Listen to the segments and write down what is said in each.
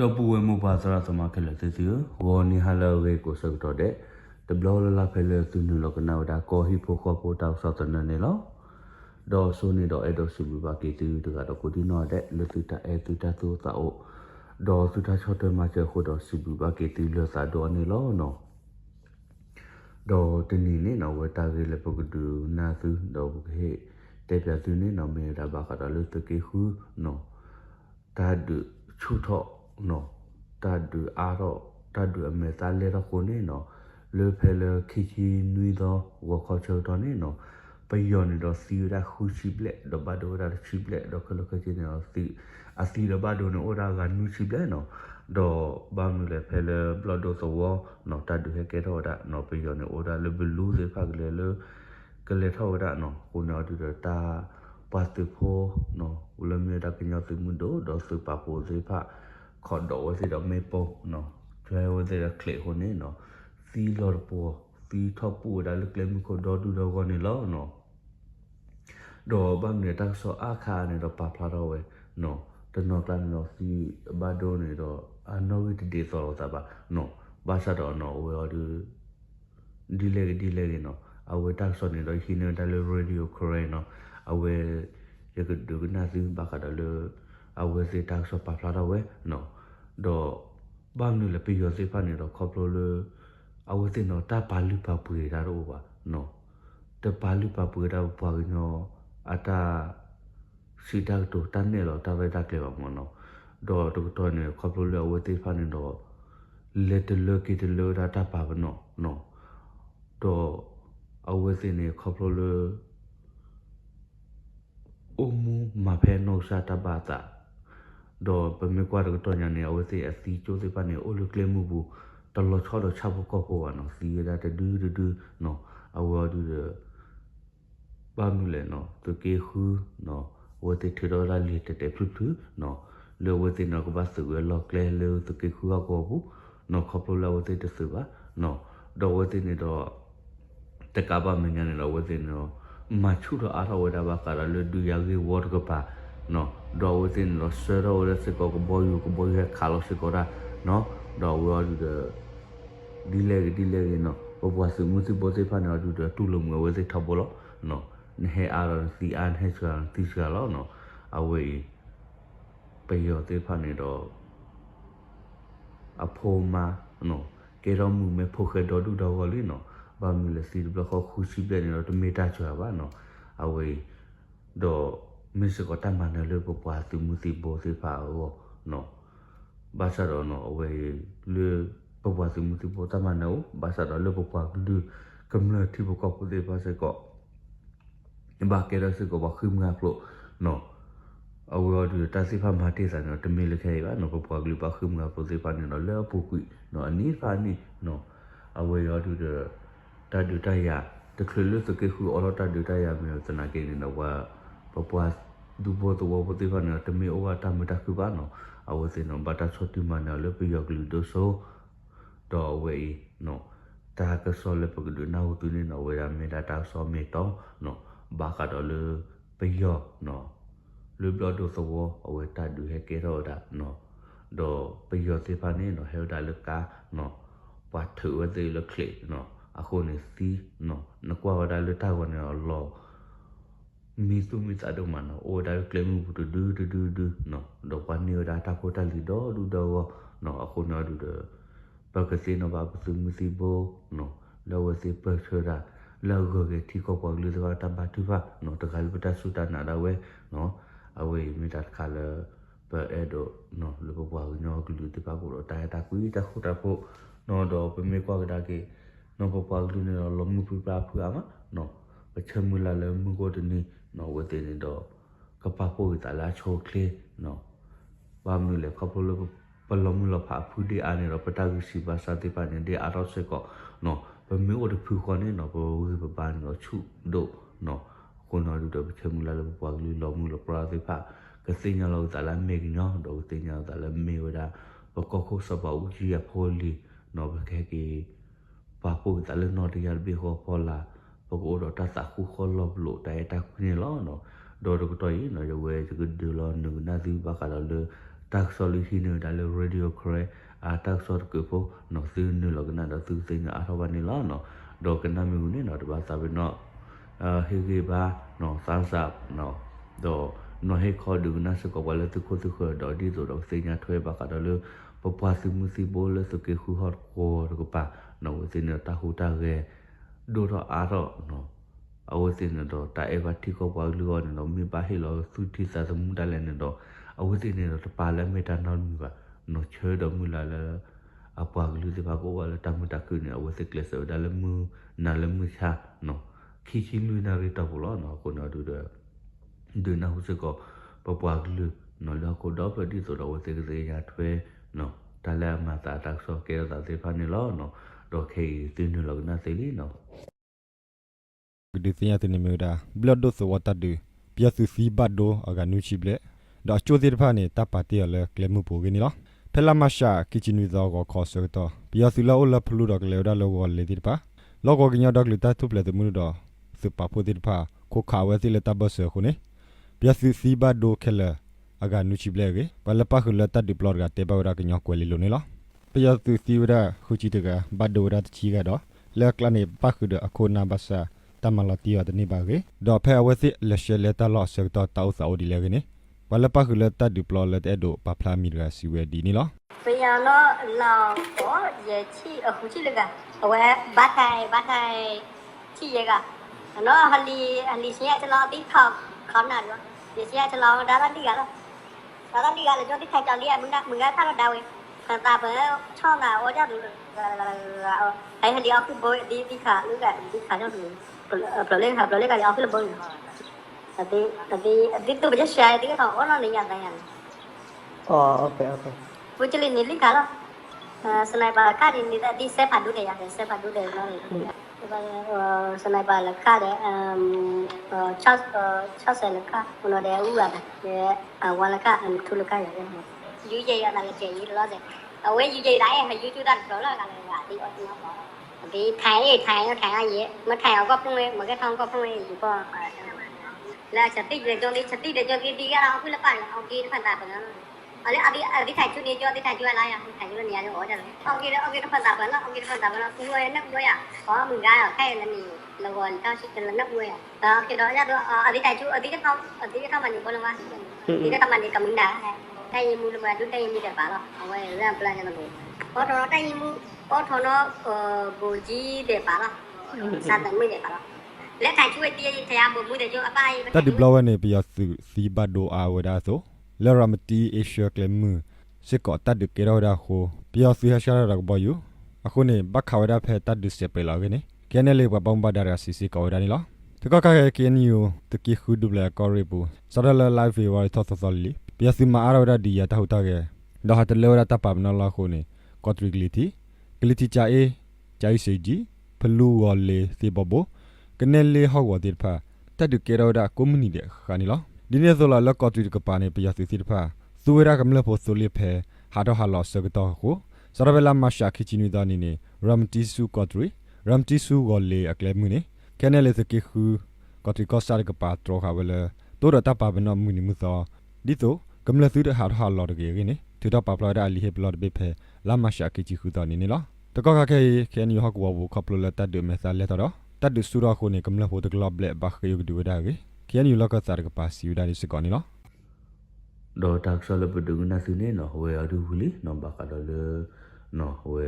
တော့ပူဝဲမှုပါစရာသမားခဲလက်သေးစီဝေါ်နီဟာလောဝဲကိုစောက်တော့တဲ့တဘလလဖဲလေသူနလောကနာဒါကောဟီဖိုခေါ်ပိုတောက်ဆောက်တဲ့နေလောတော့ဆိုနေတော့အဲ့တော့စုပါကေတူတကတော့ကိုဒီနော်တဲ့လူတူတာအဲ့တူတာသူတာအိုတော့သူတာချော့တယ်မှာချေခို့တော့စုပါကေတူလစာတော့နေလောနော်တော့တနည်းနေနော်ဝတာကြီးလေပုကတူနာသူတော့ဘခေတဲ့ပြသူနေနော်မေတာဘာကတော့လူတကေခုနော်တာဒုချူတော့နော်တာဒူအားတော့တာဒူအမေသားလေတော့ကိုနေနော်လေဖဲလေခီခီနွီတော့ဝခေါ်ချတော့နေနော်ပယောနေတော့စီရခူရှိပလက်တော့ဘာတော့ရာရှိပလက်တော့ခလခချင်းနော်စီအစီတော့ဘာတော့နော်ရာကနူရှိပလက်နော်တော့ဘာမလဲဖဲလေဘလဒတော့သောနော်တာဒူဟဲကဲတော့တာနော်ပယောနေဩရာလေဘလူးစေဖကလေလေကလေထောတာနော်ကိုနော်တူတာပါစဖိုနော်ဦးလမြေတာကညောတိမှုတော့စပါပိုစေဖခေါ်တော့ဝစီတော့မေပေါ်နော်ကျွဲဝစီတော့ကလစ်ဟိုနေနော်စီလော်ပေါ်စီထောက်ပူဒါလကလမှုခေါ်တော့ဒူတော့ကနေလောနော်တော့ဘာနေတာဆောအခါနေတော့ပါဖလာတော့ဝဲနော်တနော်ကလန်နော်စီဘာဒိုနေတော့အနော်ဝိတဒီသောတာပါနော်ဘာသာတော့နော်ဝဲဒီလေနော်အဝဲတက်ဆောနေတော့ဟင်းတယ်ရေဒီယိုခရိုင်နော်အဝဲရကဒုကနာစီဘာခါတော့လေအဝဲစီတက်ဆောပါဖလာတော့ဝဲနော်တော့ဘာမလို့လဲပြီးရစေဖာနေတော့ခေါပလိုလေအဝသိနော်တပါလူပါပူရတာတော့ပါနော်တပါလူပါပူရတာပါနော်အတာစီတာတော့တန်းနေတော့တဝဲတကလေပါမနော်တော့နေခေါပလိုလေအဝသိဖာနေတော့လက်တလကီတလတာတပါဘနော်နော်တော့အဝသိနေခေါပလိုလေအမှုမဖဲနောစာတပါတာတော့ပမေကွာတော့ညာနေအဝစီအစီချိုးစပါနေအိုလကလမှုဘူးတလောချောတော့ချဖို့ကောဖို့ဝနော်စီရတဲ့ဒူနော်အဝဒူဘာမလဲနော်တကေခုနော်ဝတိထရောလာလီတဲ့ဖလူဖလူနော်လောဝတိနော်ကဘာစုလောကလေလောတကေခုကောဘူးနော်ခပလိုလာဝတိတဆပါနော်တော့ဝတိနေတော့တကဘာမညာနေတော့ဝတိနော်မချူတော့အားရဝဒဘာကရလဒူရကြီးဝတ်ကပါနော်တော့ဝတင်လို့ဆရောရစကောကဘောယူကဘောရခါလို့စကောရာနော်တော့ဝါဒီလေနော်ဘဘဆမှုစဘောစေဖာနော်ဒူတူလုံးဝစေထဘောလို့နော်နေအားရစီအန်ဟက်ဆာတီဆာလို့နော်အဝေးပယောတေဖာနေတော့အဖိုးမနော်ကေရောမှုမဖို့ခဲတော့ဒူတော့ကလေးနော်ဘာမလဲစီဘလခခုရှိပြနေတော့တမေတာချွာပါနော်အဝေးတော့မစ္စကတမန်လေပပွားသူမှုစီဘောစီဖာရောနော်ဘာသာတော့နော်အဝေးလေပပွားသူမှုစီဘောတမန်နော်ဘာသာတော့လေပပွားလူကမ္လတိဘကောပဒေပါစကောဘာကဲရစကောဘာခိမငါဖလို့နော်အဝေးတော့တစီဖာမာတေဆန်တော့တမေလခဲပါနော်ပပွားလူဘာခိမငါဖလို့စီဖာနေတော့လေပူကွီနော်အနီဖာနီနော်အဝေးတော့တဒူတရတခလလို့တကေခုအော်တဒူတရမြေစနာကေနေတော့ဝါပပွားဒူဘောတော့ဘောတေဖာနေတမေဩဝတာမတခုပါနော်အဝစေနော်ဘာတာချောတိမနာလေပြယောကလူဒိုဆိုတော့ဝေးနော်တာကဆောလေပကဒူနာဝတူနေနော်ဝေရမေတာတာဆောမေတောင်းနော်ဘာကတော့လေပြယောနော်လူဘလဒိုဆိုအဝေတာဒူဟဲကေရောတာနော်တော့ပြယောစေဖာနေနော်ဟဲဒါလကာနော်ဘာထူဝဲလေခလစ်နော်အခုနေစီနော်နကွာဝဒါလေတာဝနေလောမီစုမီစာဒမနော်အိုဒါကလမှုဒူနော်တော့ပန်နီဒါတာကိုတလီတော့ဒူတော့နော်အခုနော်ဒူတော့ဘကစီနော်ဘာစုမစီဘောနော်လောဝစီပချရာလောဂိုကေတီကိုပေါ်လူတော့တဘတူပါနော်တကယ်ပတဆူတနာဒါဝဲနော်အဝေးမီတာခါလပအဲ့တော့နော်လူဘွားနော်ကလူတပါကိုတော့တာတာကွီတခုတဖို့နော်တော့ပမေကွာကဒါကေနော်ဘွားလူနော်လုံးမှုပြပါဖူအမနော်ပချမူလာလမှုကိုတနီနော်ဝတ်တဲ့တော့ကပပိုးတလာချိုကလေနော်ဘာမလို့လဲကပလိုပလမလဖာဖူဒီအနေတော့ပတာကူစီပါစာတိပါနေအတော့စကောနော်ဘမျိုးတို့ဖူခေါ်နေနော်ဘောဝဘဘာနော်ချုဒိုနော်ကိုနော်တို့ပချမူလာလပွားလူလောမှုလပရာတိဖာကစိညာလောတလာမေကနော်တော့တင်ညာတလာမေဝဒါပကောခုစပါဦးကြီးရဖိုလီနော်ဘခဲကီပါပိုးတလနော်တရဘေခေါ်ပေါ်လာပကိုတော့တသခုခေါ်လို့လို့တိုင်တာခွနေလောနော်တော့တော့တော်ရင်နော်ရွယ်စကဒူလောနုနာစီဘာကလာလေ ตักสอลิทีเนอร์ได้เลยเรดิโอครตักสอดกูพอเนาะซื้อเนื้อหลอกนั่นเราซื้อสิ่งอาทวันนี่ล้อเนาะดอกกันน้ำมีเนี่ยเนาะแต่ว่าซาเปเนาะเฮกิบาเนาะสันสับเนาะดอกเนาะให้คอดูนะสกว่าเลยทุกคนดอกดีตัวดอกสิ่งนี้ถ้วยบักกันเลยปะปัวซิมุซิโบเลยสกิคูฮอดโคตรกูป่ะเนาะสิ่งนี้ตาหูตาเกดูดอกอาร์เนาะเอาสิ่งนี้ดอกแต่เอวัที่เขาบอกเรื่องเนาะมีบ้าให้เราสุดที่สะสมได้เลยเนาะเอาสิ่งนี้ดอกปลาแล้วไม่ทันนอนมีบ้าเนาะเชื่อดอกมือละแล้วapa aglu de ba ko wala tamu takune awase klese dalemu nalemu cha no khichi lu na ri ta bolo no ko na du na hu se ko papwa aglu no la ko do pa di so do awase ke ya thwe no tala ma ta tak so ke da se pha ni lo no do ke tin ni lo na se li no di tinya tin me da blood do so wata du pia su si ba do aga nu chi ble da cho de pha ni ta pa ti le klemu po ge ni loဖဲလာမရှာကီချီနူဇောကိုခေါ်ဆိုတော့ဘီယာစီလောလဖလူတော့ကလေဒါလောကိုလေတိပါလောကိုကညတော့လူတာထုပလေတမှုတော့စပပိုတိပါကိုခါဝဲစီလေတဘဆခုနေဘီယာစီစီဘဒိုခဲလအကနူချီဘလေကေဘလပခလတဒီပလော့ကတေဘဝရကညကွယ်လီလိုနေလောဘီယာစီစီဝရခုချီတကဘဒိုရတချီကတော့လက်ကလနေပခဒအခုနာဘဆာတမလတီရတနေပါကေတော့ဖဲဝဲစီလက်ရှဲလက်တလော့ဆက်တော့တောက်စာအိုဒီလေကနေဝလပခုလတဒီပလောလက်အဲ့ဒိုပပလာမီရစီဝဲဒီနီလောဘယ်ရတော့လောတော့ရေချီအခုချီလကအဝဲဘတ်ထိုင်ချီရကနော်ဟလီစီရချလာတိခေါနာတော့ဒီစီရချလာဒါလာတိကတော့လေကျွန်တော်ထိုင်ကြောင်လေးကมึงကထားတော့ဒါဝဲတာပဲချောင်းတာဟောကြတယ်အဲ့ဟလီအခုဘိုးဒီခါလူကဒီခါတော့ပလက်ကရောက်လို့ဘိုးအဒီတူပဲရှာတယ်ကတော့အော်နော်နေရတိုင်းရတယ်Oh, okay. Pucili nili kalau sniper kari ni tadi saya padu deh sniper lekar deh cas lekar puno deh uang deh awal lekar tu lekar ya UJ ya nak UJ ni loh deh awal UJ dah ya UJ dah kalau kalau nggak di orang apa tapi thai aja mà thai aku pun mà cái thằng aku pun juga là chati deh jadi di kan aku lepas aku di depan tak pernah अरे अभी थाई चुनी जो अभी थाई चुनी लाया थाई चुनी निया जो हो जाए ओके तो फंसा बना कुछ है ना कुछ या औरมึงगायแค่นั้นนี่लगो तो शिकन ना कुछ या ओके तो या तो अभी थाई चु अभी cáiทำมันอยู่बोलवा अभीก็ทำมันนี่กับมึงด่าไอ้มูลมาดูไอ้มูเดี๋ยวป่าแล้วเอาไว้เรื่องปลาจะมาดูพอทอนไอ้มูพอทอนบูจีเดี๋ยวป่าแล้วซาตันมือเดี๋ยวป่าแล้วและถ่ายช่วยตีทยาบุมูเดี๋ยวจะอะไรตัดดิบลาวเนี่ยไปยาสีบาโดอาวดาโซลารามตีเอเชียเคลมือสิกอตัดดึกเกราดาโคเปียสุฮาชารักบอยู่အခုနေဘခါဝဒဖဲတတ်ဒုစပလာကနေကဲနေလေဘဘုံဘဒါရစီစီကောဒါနီလားတကကကဲနီယိုတကိခုဒူဘလာကောရီပူစရလလိုက်ဖီဝါထောသလီပြစီမာအရဝဒဒီယတဟူတာကဲဒါဟတလေဝဒတပပနလာခုနေကောထရီဂလီတီချာအေဂျိုင်စီဂျီဖလူဝလေစီဘဘကနေလေဟောဝဒီဖာတတ်ဒုကေရာဒကွန်မြူနီတဲ့ခါနီလားဒီနေ့ဆိုလာလကောထရီကပါနေပြစီစီဖာသူဝရကမလဖို့ဆိုလိဖဲဟာတော့ဟာလောစကတော့ကိုစရဘလာမရှာခိချီနီဒါနီနေရမ်တီဆူကောထရီရမ်တီဆူဂောလေအကလမူနေကဲနေလေစကိခူကောထရီကောစရကပါထရောခါဝဲလေတိုရတာပါဘနမူနီမူသောဒီတိုကမလစုတဲ့ဟာတော့ဟာလောတကေနေထူတော့ပါပလာဒါလီဟေပလော့ဘေဖဲလာမရှာခိချီခူတော်နေနေလားတကောကခဲနီဟောက်ဝဘူကပလလတတ်ဒမေဆာလက်တော့တတ်ဒဆူရခုနေကမလဖို့တကလဘလက်ဘခယုဒူဒါကေခဲနီလောကစရကပါစီယူဒါဒီစကောနီလားdo tak sala bedung na sune no we adu huli no bakadale no we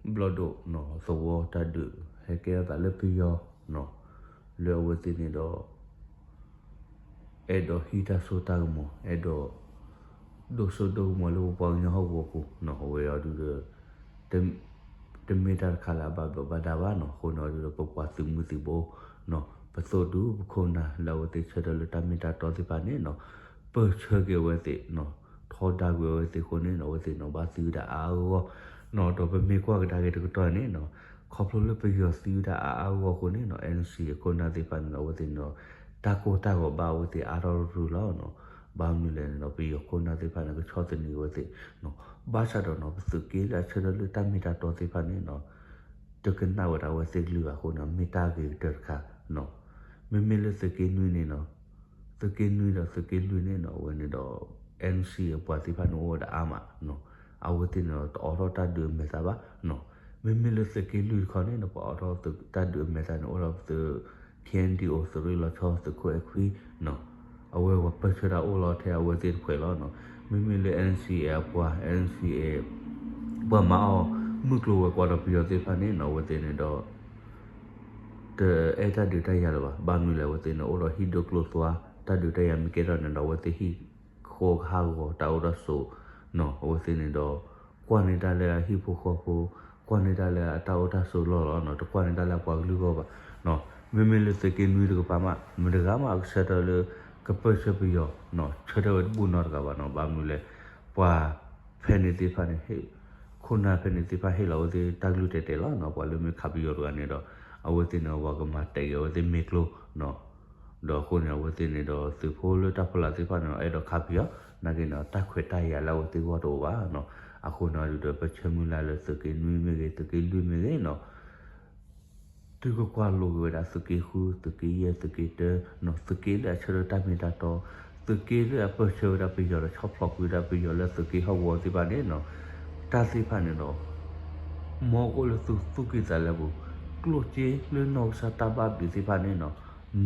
blodo no so wo ta du he ke ta le piyo no le we tini do edo hita so ta mo edo do so do mo lo pa nya ho wo ku no we adu de meter kala ba da ba no ko no do po pa su mu si bo noปัสสาวะคนน่ะเราติดเชื้อโรคตามิตาตอสิปานี่เนาะเปิดเชื้อเกวติเนาะทอดาเกวติคนนี่เนาะติเนาะบาซิดาอาโอเนาะตัวเป็นมีกว่าก็ได้ก็ตัวนี้เนาะขอบรู้เลยไปยอซิดาอาโอคนนี่เนาะเอ็นซีคนน่ะติปานเนาะติเนาะตาโกบาวติอารอรูแล้วเนาะบางนี่เลยเนาะไปยอคนน่ะติปานก็ชอบตินี่วติเนาะบาชาดเนาะสึกกีละเชื้อโรคตามิตาตอสิปานี่เนาะจะกันน่าวดาวสิเหลือคนน่ะมิตาเกเดอร์ค่ะเนาะไม่เลยสกินนู่นนี่เนาะส สกินลุยดอกสกินลุยเนี่ยเนาะวันนี้ดอก NC ปวดที่พันโอดอามาเนาะเอาไว้ที่เนาะต่อรอตัดเดือนเมษาบะเนาะไม่เลยสกินลุยเขาเนี่ยเนาะปอรอตัดเดือนเมษาเนาะเราตัว candy โอสรุยเราชอบตัวคุยคุยเนาะเอาไว้ว่าเปิดเชดาโอเราเทเอาไว้ที่คุยแล้วเนาะไม่เลย NCA ปวด NCA ปวดมาเอามือกลัวกว่าเราเปียที่พันเนี่ยเนาะวันที่เนี่ยดอกแต่ถ้าดูได้ยังหรอวะบางมีเลยวันที่เนาะเราฮิโดกลัวตัวถ้าดูได้ยังมีเกล้าเนี่ยเราวันที่ฮิโคข้าวตาอุระสูเนาะวันที่เนี่ยดอกกว่านี้ได้เลยฮิโปโคโปกว่านี้ได้เลยตาอุระสูหล่อเนาะแต่กว่านี้ได้เลยกว่าลูกก็เนาะไม่เลยสกินวิวก็ปามาไม่ได้ก็มาอักษรเลยก็เปิดเฉพาะเนาะเชื่อว่าบุญนอร์กับว่าเนาะบางมีเลยว่าเพนิติพันเฮคุณน่าเพนิติพันเฮเราที่ตักลุเตเตล่ะเนาะว่าเลยไม่ขับยอร์กันเนี่ยดอกเอาไว้ที่เนาะว่าก็มาเตะเอาไว้ที่เมกโลเนาะดอกคนเอาไว้ที่เนี่ยดอกสืบโพลตับพลาที่พันเนาะไอ้ดอกขับยอนักเนาะตักเขวตายาเราที่ว่าตัวว่าเนาะอาคนเอาดูดอกไปเชื่อมือลาเลยสกินมือไม่เกตสกินลุยไม่เกเนาะที่ก็กว่าลูกเวลาสกิคูสกิเยสกิเตเนาะสกิเลยเชื่อตามีตาโตสกิเลยเปิดเชื่อได้ไปยอชอบพอกวิได้ไปยอแล้วสกิเขาวัวที่บ้านเนี่ยเนาะตาสิพันเนาะมอก็เลยสุกิจะแล้วบุกลัวเจเลยนอกสตาร์บัคดิสิพันเนี่ยเนาะ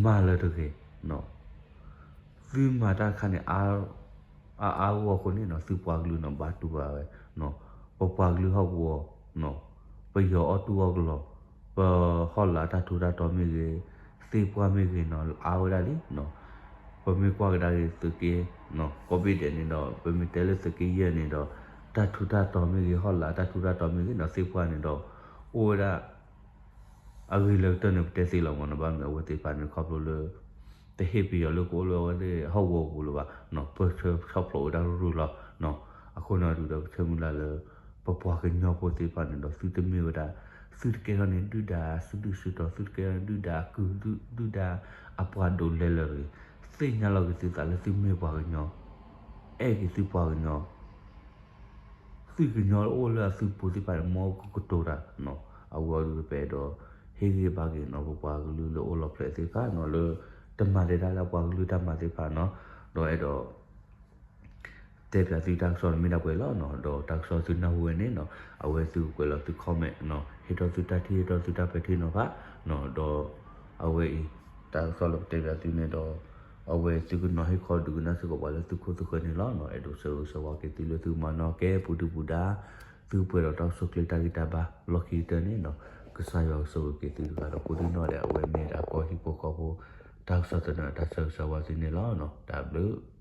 มาเลยทุกทีเนาะซื้อมาได้คันเนี่ยอาวัวคนนี้เนาะซื้อปากลือเนาะบาตูบาเว้เนาะพอปากลือเขาวัวเนาะไปยอเอาตัวก็หรอพอฮอลลาตาทูดาตอมีเกซื้อปากมีเกเนาะเอาได้ลิเนาะพอมีกว่าได้สกีเนาะก็ไปเดี๋ยวนี้เนาะไปมีเตลสกีเยนี่เนาะตาทูดาตอมีเกฮอลลาตาทูดาตอมีเกเนาะซื้อปากนี่เนาะโอ้ละอาวิเลตเนี่ยเตสิลงมันบ้างเอาไว้ที่ปานนี่ครอบเลยแต่เฮปีเอาลูกโอ้เลยว่าได้เฮาวัวกูเลยว่าเนาะเปิดชอบโปรดารู้ละเนาะอะคนน่ะดูดเชื่อมุลาเลยปะกันยอโปที่ปานนี่เนาะสุดมีว่าได้สุดเกกันนี่ดูดาสุดสุดเกกันดูดากูดูดาอะปะโดนเลยสิ่งนั้นเราก็สิตาเลยสิมีปะกันยอque si pag no si que no ola si puti pa mo ko tora no awu pe do he ge ba ge no pa lu lo ola ple ti pa no lo tamma de da la pa lu tamma ti pa no do e do te pya ti tak so mi na kwe lo no do tak so tu na wen ni no awe tu kwe lo tu comment no he do tu ta thi do tu ta pe thi no ba no do awe tak so lo te pya ti ne do awe tu ku no he kho du na so ko ba lo tu ko ni lo no e do so wa ke ti lo tu ma no ke pu tu buda tu pwe lo tak so kle ta ki ta ba lo ki te ni no ka sa yo so ke ti ga do pu di no de awe me da ko hi ko ko tak so ta na ta so wa ti ni lo no da blue